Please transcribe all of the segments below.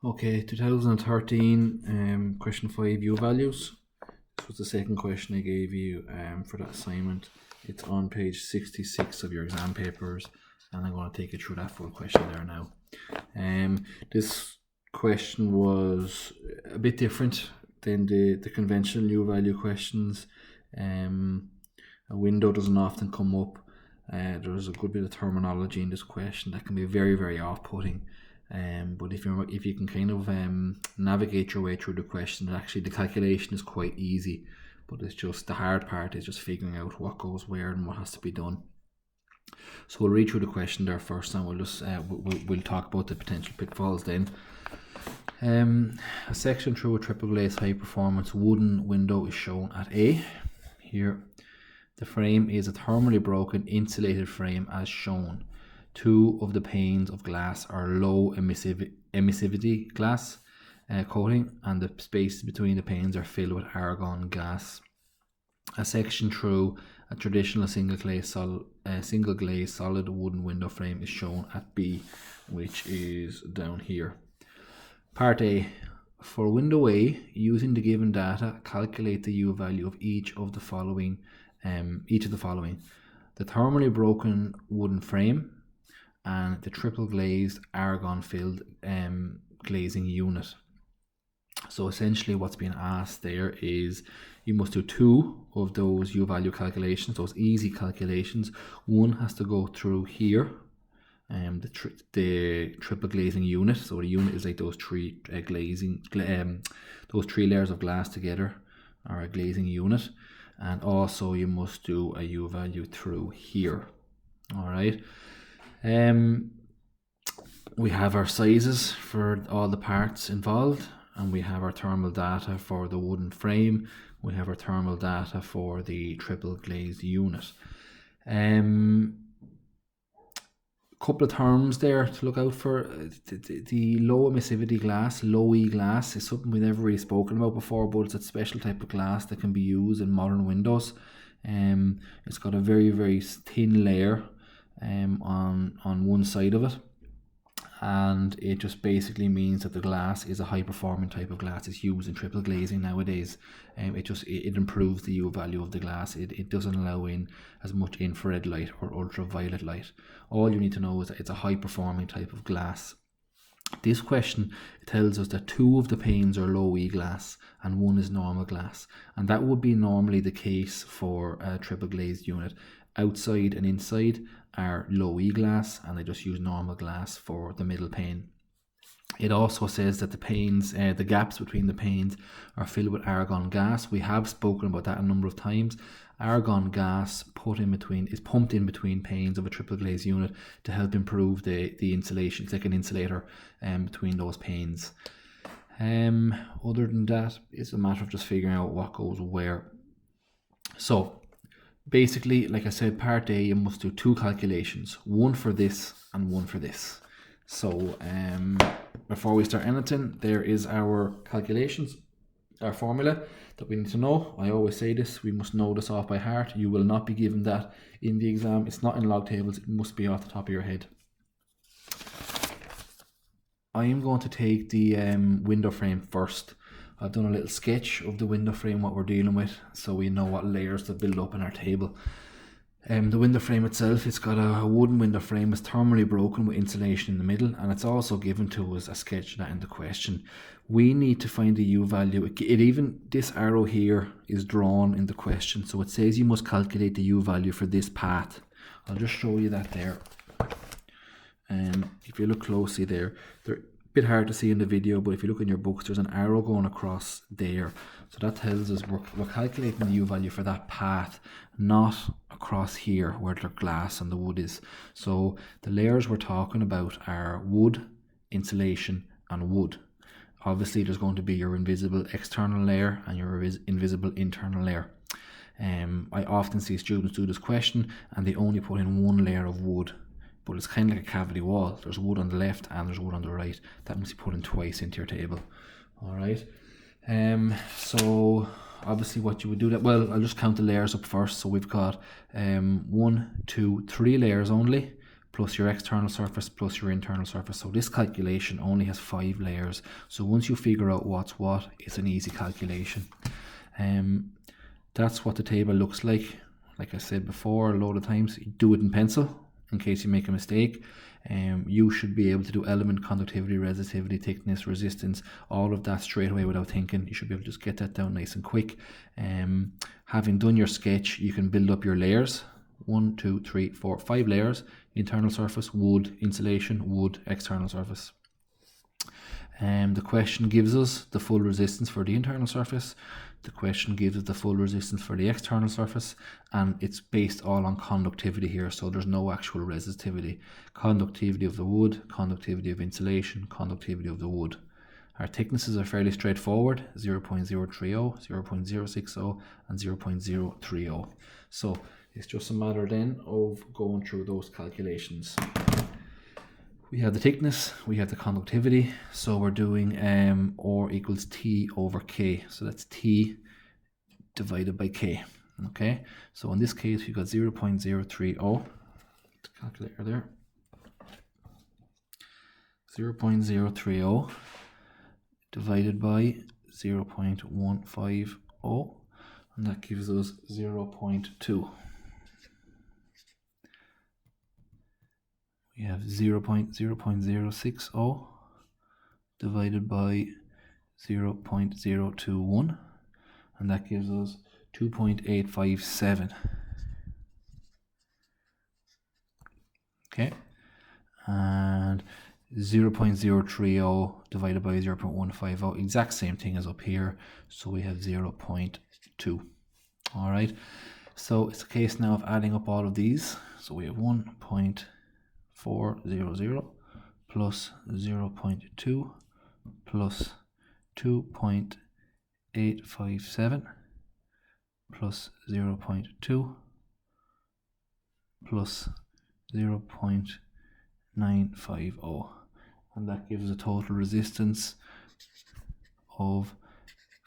Okay, 2013, question 5, U values. This was the second question I gave you for that assignment. It's on page 66 of your exam papers, and I'm going to take you through that full question there now. This question was a bit different than the conventional U value questions. A window doesn't often come up. There's a good bit of terminology in this question that can be very, very off-putting. But if you can kind of navigate your way through the question, actually the calculation is quite easy. But it's just the hard part is just figuring out what goes where and what has to be done. So we'll read through the question there first, and we'll just we'll talk about the potential pitfalls then. A section through a triple glazed high performance wooden window is shown at A. Here, the frame is a thermally broken insulated frame as shown. Two of the panes of glass are low emissivity glass coating, and the spaces between the panes are filled with argon gas. A section through a traditional single glaze solid wooden window frame is shown at B, which is down here. Part A. For window A, using the given data, calculate the U value of each of the following. The thermally broken wooden frame and the triple glazed argon filled glazing unit. So essentially what's being asked there is you must do two of those U value calculations, those easy calculations. One has to go through here, the triple glazing unit. So the unit is like those three those three layers of glass together are a glazing unit. And also you must do a U value through here. All right. We have our sizes for all the parts involved, and we have our thermal data for the wooden frame. We have our thermal data for the triple glazed unit. Couple of terms there to look out for. The low emissivity glass, low E glass, is something we've never really spoken about before, but it's a special type of glass that can be used in modern windows. It's got a very, very thin layer on one side of it, and it just basically means that the glass is a high performing type of glass. It's used in triple glazing nowadays. It improves the U value of the glass. It doesn't allow in as much infrared light or ultraviolet light. All you need to know is that it's a high performing type of glass. This question tells us that two of the panes are low E glass and one is normal glass, and that would be normally the case for a triple glazed unit. Outside and inside are low E glass, and they just use normal glass for the middle pane. It also says that the panes, the gaps between the panes are filled with argon gas. We have spoken about that a number of times. Argon gas is pumped in between panes of a triple glazed unit to help improve the insulation. It's like an insulator between those panes. Other than that, it's a matter of just figuring out what goes where. So basically, like I said, part A, you must do two calculations, one for this and one for this. So before we start anything, there is our calculations, our formula that we need to know. I always say this, we must know this off by heart. You will not be given that in the exam. It's not in log tables, it must be off the top of your head. I am going to take the window frame first. I've done a little sketch of the window frame, what we're dealing with, so we know what layers to build up in our table. The window frame itself, it's got a wooden window frame. It's thermally broken with insulation in the middle, and it's also given to us a sketch of that in the question. We need to find the U value. This arrow here is drawn in the question, so it says you must calculate the U value for this path. I'll just show you that there. If you look closely there, they're a bit hard to see in the video, but if you look in your books, there's an arrow going across there. So that tells us we're calculating the U value for that path, not across here where the glass and the wood is. So the layers we're talking about are wood, insulation, and wood. Obviously, there's going to be your invisible external layer and your invisible internal layer. I often see students do this question and they only put in one layer of wood, but it's kind of like a cavity wall. There's wood on the left and there's wood on the right. That must be put in twice into your table. All right. So obviously what you would do that, well, I'll just count the layers up first. So we've got 1, 2, 3 layers only, plus your external surface plus your internal surface. So this calculation only has 5 layers. So once you figure out what's what, it's an easy calculation. That's what the table looks like. Like I said before, a load of times, do it in pencil in case you make a mistake. You should be able to do element, conductivity, resistivity, thickness, resistance, all of that straight away without thinking. You should be able to just get that down nice and quick. Having done your sketch, you can build up your layers. 1, 2, 3, 4, 5 layers. Internal surface, wood, insulation, wood, external surface. The question gives us the full resistance for the internal surface. The question gives us the full resistance for the external surface, and it's based all on conductivity here, so there's no actual resistivity. Conductivity of the wood, conductivity of insulation, conductivity of the wood. Our thicknesses are fairly straightforward, 0.030, 0.060 and 0.030. So it's just a matter then of going through those calculations. We have the thickness, we have the conductivity, so we're doing R equals T over K. So that's T divided by K. Okay, so in this case we've got 0.030, calculator there, 0.030 divided by 0.150, and that gives us 0.2. We have 0.060 divided by 0.021, and that gives us 2.857. Okay, and 0.030 divided by 0.150, exact same thing as up here, so we have 0.2. All right, so it's a case now of adding up all of these. So we have 1.400 plus 0.2 plus 2.857 plus 0.2 plus 0.950, and that gives a total resistance of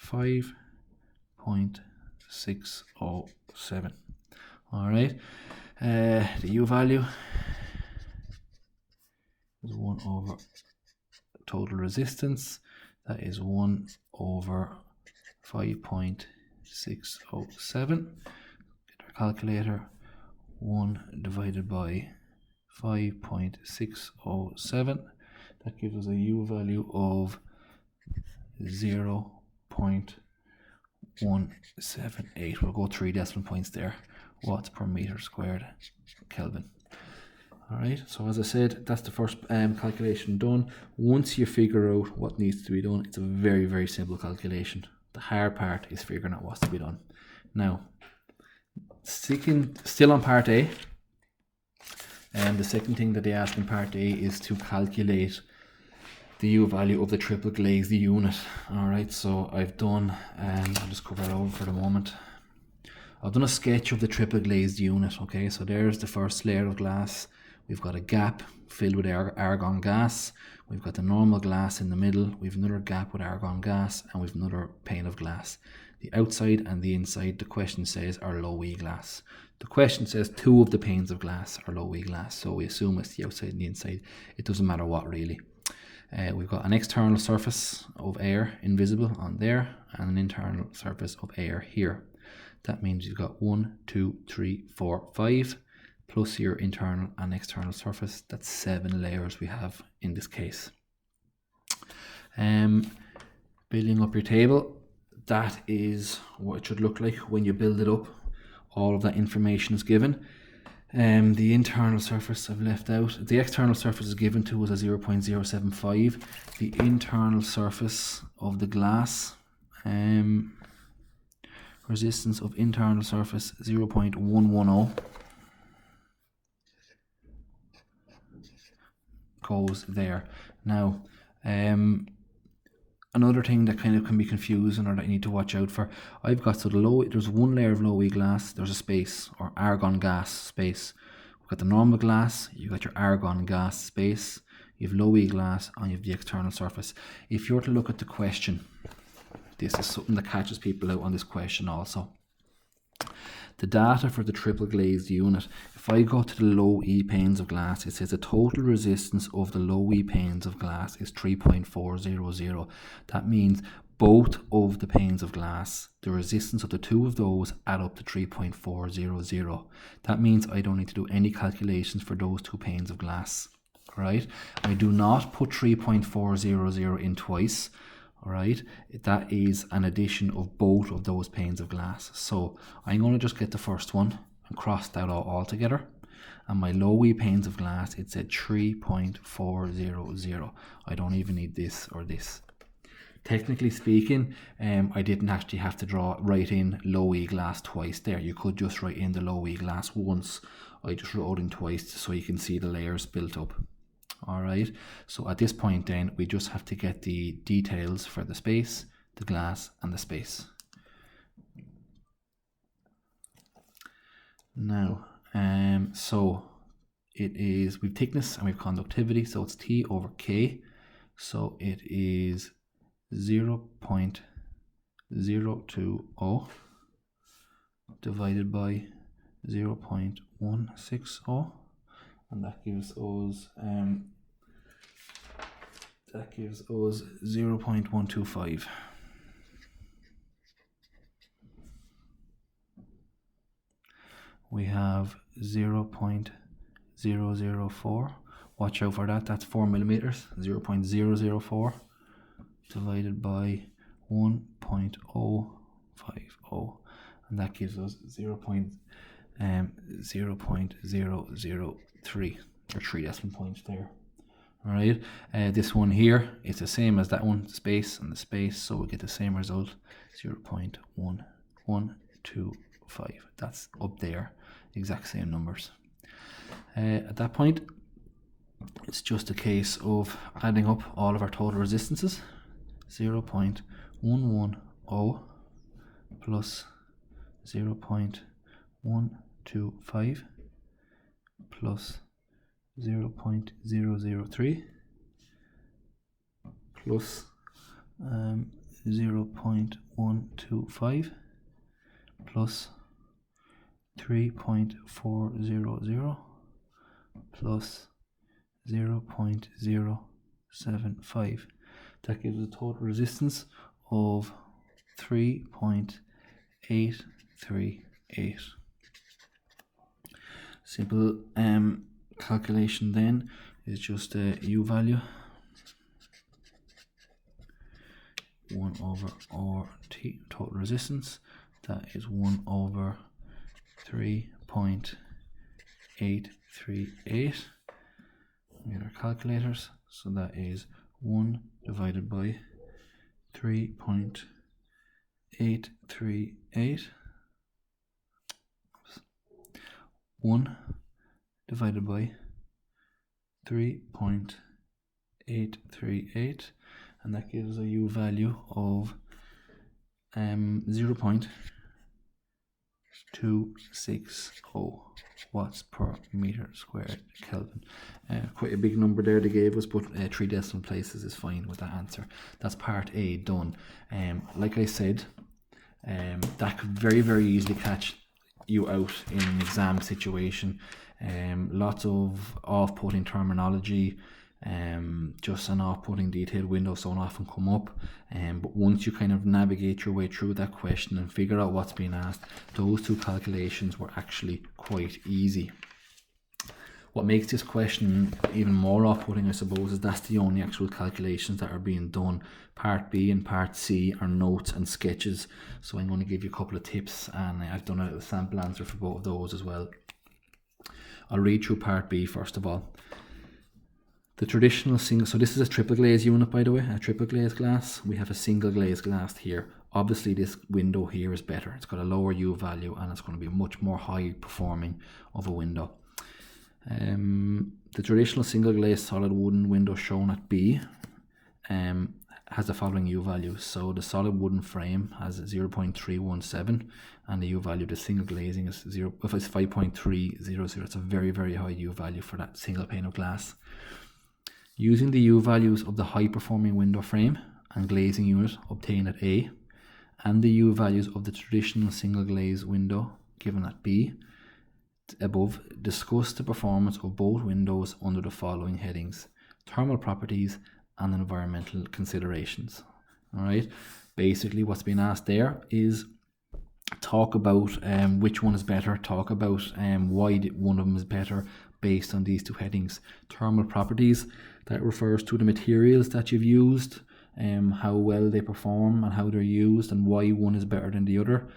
5.607. all right, the U value is 1 over total resistance, that is 1 over 5.607. Get our calculator, 1 divided by 5.607, that gives us a U value of 0.178. We'll go 3 decimal points there, watts per meter squared Kelvin. Alright, so as I said, that's the first calculation done. Once you figure out what needs to be done, it's a very, very simple calculation. The hard part is figuring out what's to be done. Now, still on part A, and the second thing that they ask in part A is to calculate the U value of the triple glazed unit. Alright, so I've done, I'll just cover it over for the moment. I've done a sketch of the triple glazed unit. Okay, so there's the first layer of glass. We've got a gap filled with argon gas. We've got the normal glass in the middle. We've another gap with argon gas, and we've another pane of glass. The outside and the inside, the question says, are low E glass. The question says 2 of the panes of glass are low E glass, so we assume it's the outside and the inside. It doesn't matter what really. We've got an external surface of air invisible on there, and an internal surface of air here. That means you've got 1, 2, 3, 4, 5, plus your internal and external surface. That's 7 layers we have in this case. Building up your table, that is what it should look like when you build it up. All of that information is given. The internal surface I've left out. The external surface is given to us as 0.075. The internal surface of the glass, resistance of internal surface 0.110 goes there. Now, another thing that kind of can be confusing or that you need to watch out for, I've got, so there's one layer of low E glass, there's a space, or argon gas space. We've got the normal glass, you've got your argon gas space, you have low E glass, and you have the external surface. If you were to look at the question, this is something that catches people out on this question also. the data for the triple glazed unit, if I go to the low E panes of glass, it says the total resistance of the low E panes of glass is 3.400. That means both of the panes of glass, the resistance of the two of those add up to 3.400. That means I don't need to do any calculations for those two panes of glass. Right? I do not put 3.400 in twice. Alright, that is an addition of both of those panes of glass. So I'm going to just get the first one and cross that out all together. And my low E panes of glass, it said 3.400. I don't even need this or this. Technically speaking, I didn't actually have to write in low E glass twice there. You could just write in the low E glass once. I just wrote in twice so you can see the layers built up. Alright, so at this point then we just have to get the details for the space, the glass and the space. Now, so it is, we've thickness and we've conductivity, so it's T over K, so it is 0.020 divided by 0.160. And that gives us 0.125. We have 0.004. Watch out for that. That's 4 millimeters. 0.004 divided by 1.050, and that gives us 0.003, or 3 decimal points there. Alright, this one here is the same as that one, space and the space, so we get the same result, 0.1125. That's up there, exact same numbers. At that point, it's just a case of adding up all of our total resistances. 0.110 plus 0.125 plus 0.003 plus 0.125 plus 3.400 plus 0.075. That gives a total resistance of 3.838. Simple calculation then is just a U value, 1 over RT, total resistance, that is 1 over 3.838. We get our calculators, so that is 1 divided by 3.838. 1 divided by 3.838, and that gives a U value of 0.260 watts per meter squared Kelvin. Quite a big number there they gave us, but 3 decimal places is fine with that answer. That's part A done. Like I said, that could very, very easily catch you out in an exam situation. Lots of off-putting terminology, just an off-putting detailed windows don't often come up, but once you kind of navigate your way through that question and figure out what's being asked, those two calculations were actually quite easy. What makes this question even more off-putting, I suppose, is that's the only actual calculations that are being done. Part B and Part C are notes and sketches, so I'm going to give you a couple of tips, and I've done a sample answer for both of those as well. I'll read through Part B first of all. The traditional single, so this is a triple glaze unit, by the way, a triple glaze glass. We have a single glaze glass here. Obviously this window here is better. It's got a lower U value and it's going to be much more high performing of a window. The traditional single glaze solid wooden window shown at B has the following U values. So the solid wooden frame has 0.317 and the U value of the single glazing is 5.300. It's a very, very high U value for that single pane of glass. Using the U values of the high performing window frame and glazing unit obtained at A and the U values of the traditional single glaze window given at B above, discuss the performance of both windows under the following headings: thermal properties and environmental considerations. All right, basically what's being asked there is talk about which one is better, talk about why one of them is better based on these two headings. Thermal properties, that refers to the materials that you've used, how well they perform and how they're used and why one is better than the other.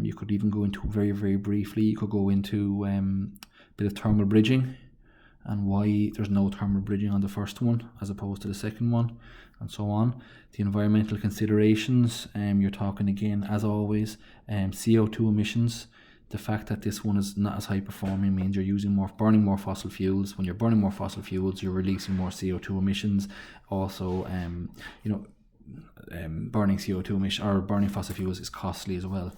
You could even go into very, very briefly, you could go into a bit of thermal bridging and why there's no thermal bridging on the first one as opposed to the second one, and so on. The environmental considerations, you're talking again, as always, CO2 emissions. The fact that this one is not as high performing means you're burning more fossil fuels. When you're burning more fossil fuels, you're releasing more CO2 emissions. Also, burning CO2 emission or burning fossil fuels is costly as well.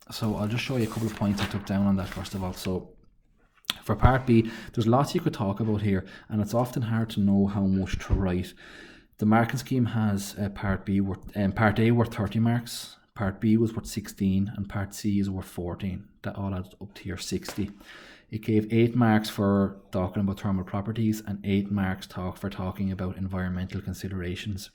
So I'll just show you a couple of points I took down on that first of all. So for part B, there's lots you could talk about here, and it's often hard to know how much to write. The marking scheme has part A worth 30 marks, part B was worth 16, and part C is worth 14. That all adds up to your 60. It gave 8 marks for talking about thermal properties and 8 marks for talking about environmental considerations.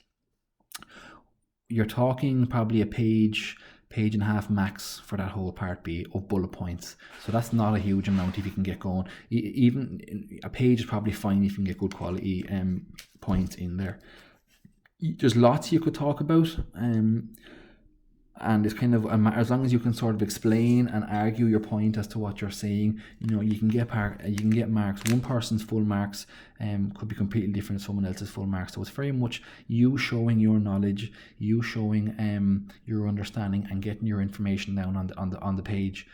You're talking probably a page and a half max for that whole part B of bullet points. So that's not a huge amount if you can get going. Even a page is probably fine if you can get good quality points in there. There's lots you could talk about, and it's kind of as long as you can sort of explain and argue your point as to what you're saying, you can get marks. One person's full marks could be completely different to someone else's full marks. So it's very much you showing your knowledge, you showing your understanding and getting your information down on the page.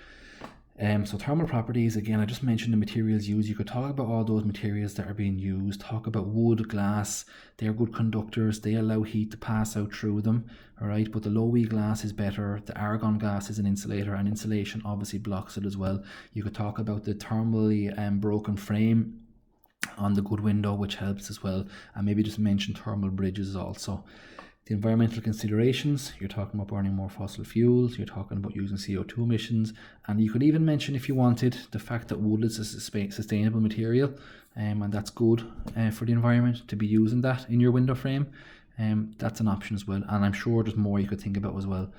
So thermal properties, again, I just mentioned the materials used. You could talk about all those materials that are being used, talk about wood, glass. They're good conductors, they allow heat to pass out through them, all right, but the low E glass is better. The argon gas is an insulator, and insulation obviously blocks it as well. You could talk about the thermally broken frame on the good window, which helps as well, and maybe just mention thermal bridges also. The environmental considerations, you're talking about burning more fossil fuels, you're talking about using CO2 emissions, and you could even mention, if you wanted, the fact that wood is a sustainable material, and that's good for the environment to be using that in your window frame. That's an option as well, and I'm sure there's more you could think about as well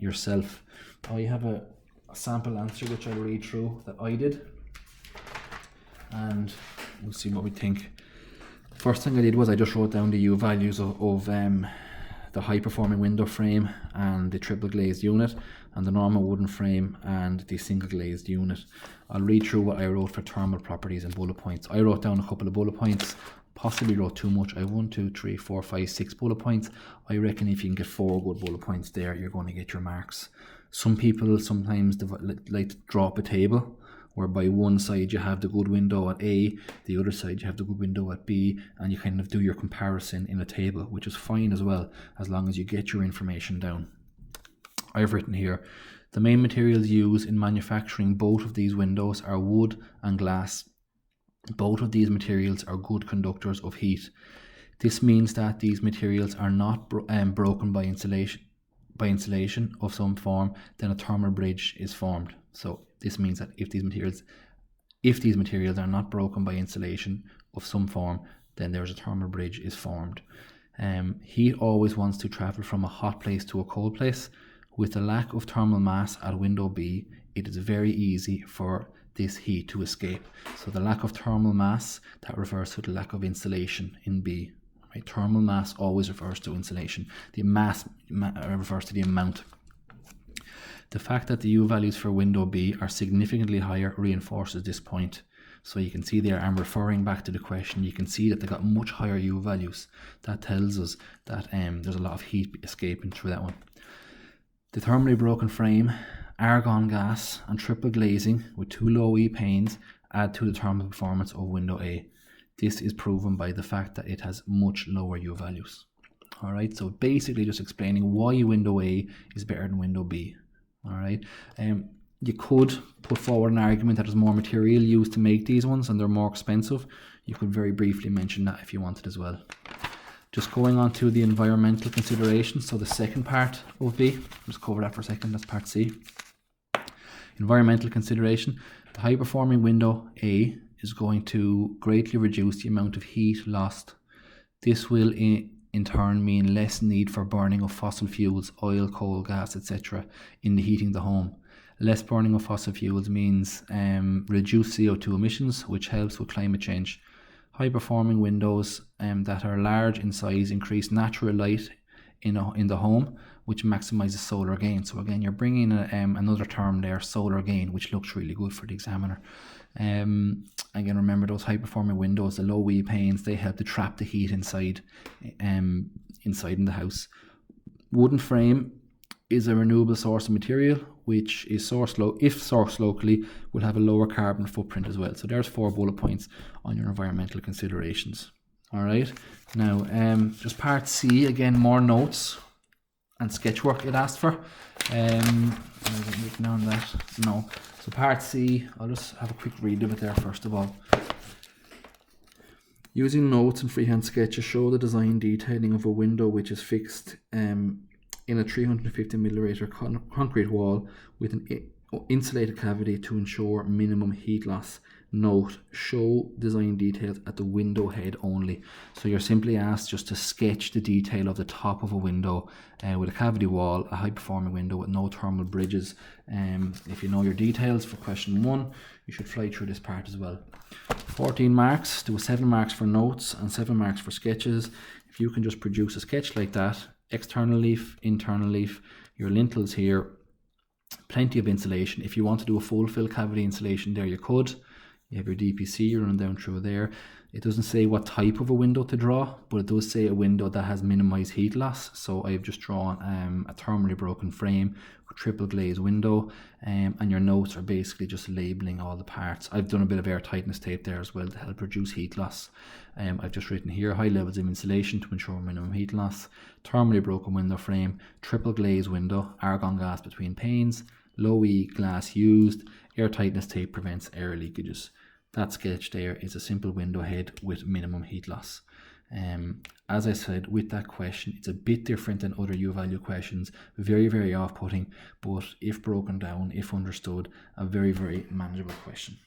yourself. I have a sample answer which I'll read through that I did, and we'll see what we think. First thing I did was I just wrote down the U values of the high performing window frame and the triple glazed unit, and the normal wooden frame and the single glazed unit. I'll read through what I wrote for thermal properties and bullet points. I wrote down a couple of bullet points, possibly wrote too much. I 1, 2, 3, 4, 5, 6 bullet points. I reckon if you can get 4 good bullet points there, you're going to get your marks. Some people sometimes like to draw up a table whereby one side you have the good window at A, the other side you have the good window at B, and you kind of do your comparison in a table, which is fine as well, as long as you get your information down. I've written here, the main materials used in manufacturing both of these windows are wood and glass. Both of these materials are good conductors of heat. This means that these materials are not broken by insulation of some form, then a thermal bridge is formed. So this means that if these materials are not broken by insulation of some form, then there's a thermal bridge is formed. Heat always wants to travel from a hot place to a cold place. With the lack of thermal mass at window B, it is very easy for this heat to escape. So the lack of thermal mass, that refers to the lack of insulation in B. Right? Thermal mass always refers to insulation. The mass refers to the amount. The fact that the U values for window B are significantly higher reinforces this point. So you can see there, I'm referring back to the question, you can see that they got much higher U values. That tells us that there's a lot of heat escaping through that one. The thermally broken frame, argon gas and triple glazing with 2 low E panes add to the thermal performance of window A. This is proven by the fact that it has much lower U values. Alright, so basically just explaining why window A is better than window B. Alright, you could put forward an argument that there's more material used to make these ones and they're more expensive. You could very briefly mention that if you wanted as well. Just going on to the environmental considerations, so the second part of B, just cover that for a second, that's part C. Environmental consideration. The high performing window A is going to greatly reduce the amount of heat lost. This will in turn mean less need for burning of fossil fuels, oil, coal, gas, etc. in the heating of the home. Less burning of fossil fuels means reduced CO2 emissions, which helps with climate change. High performing windows that are large in size increase natural light in the home, which maximizes solar gain. So again, you're bringing another term there, solar gain, which looks really good for the examiner. Again, remember those high performing windows, the low E panes, they help to trap the heat inside in the house. Wooden frame is a renewable source of material, which is if sourced locally, will have a lower carbon footprint as well. So there's 4 bullet points on your environmental considerations. All right. Now, just part C, again, more notes and sketch work it asked for. On that. No. So part C, I'll just have a quick read of it there first of all. Using notes and freehand sketches, show the design detailing of a window which is fixed in a 350 millimeter concrete wall with an insulated cavity to ensure minimum heat loss. Note, show design details at the window head only. So you're simply asked just to sketch the detail of the top of a window with a cavity wall, a high performing window with no thermal bridges. If you know your details for question 1, you should fly through this part as well. 14 marks, there were 7 marks for notes and 7 marks for sketches. If you can just produce a sketch like that, external leaf, internal leaf, your lintels here, plenty of insulation. If you want to do a full fill cavity insulation there, you could. You have your DPC running down through there. It doesn't say what type of a window to draw, but it does say a window that has minimized heat loss. So I've just drawn a thermally broken frame, a triple glazed window, and your notes are basically just labeling all the parts. I've done a bit of air tightness tape there as well to help reduce heat loss. I've just written here high levels of insulation to ensure minimum heat loss, thermally broken window frame, triple glazed window, argon gas between panes, low E glass used, air tightness tape prevents air leakages. That sketch there is a simple window head with minimum heat loss. As I said, with that question, it's a bit different than other U-value questions. Very, very off-putting, but if broken down, if understood, a very, very manageable question.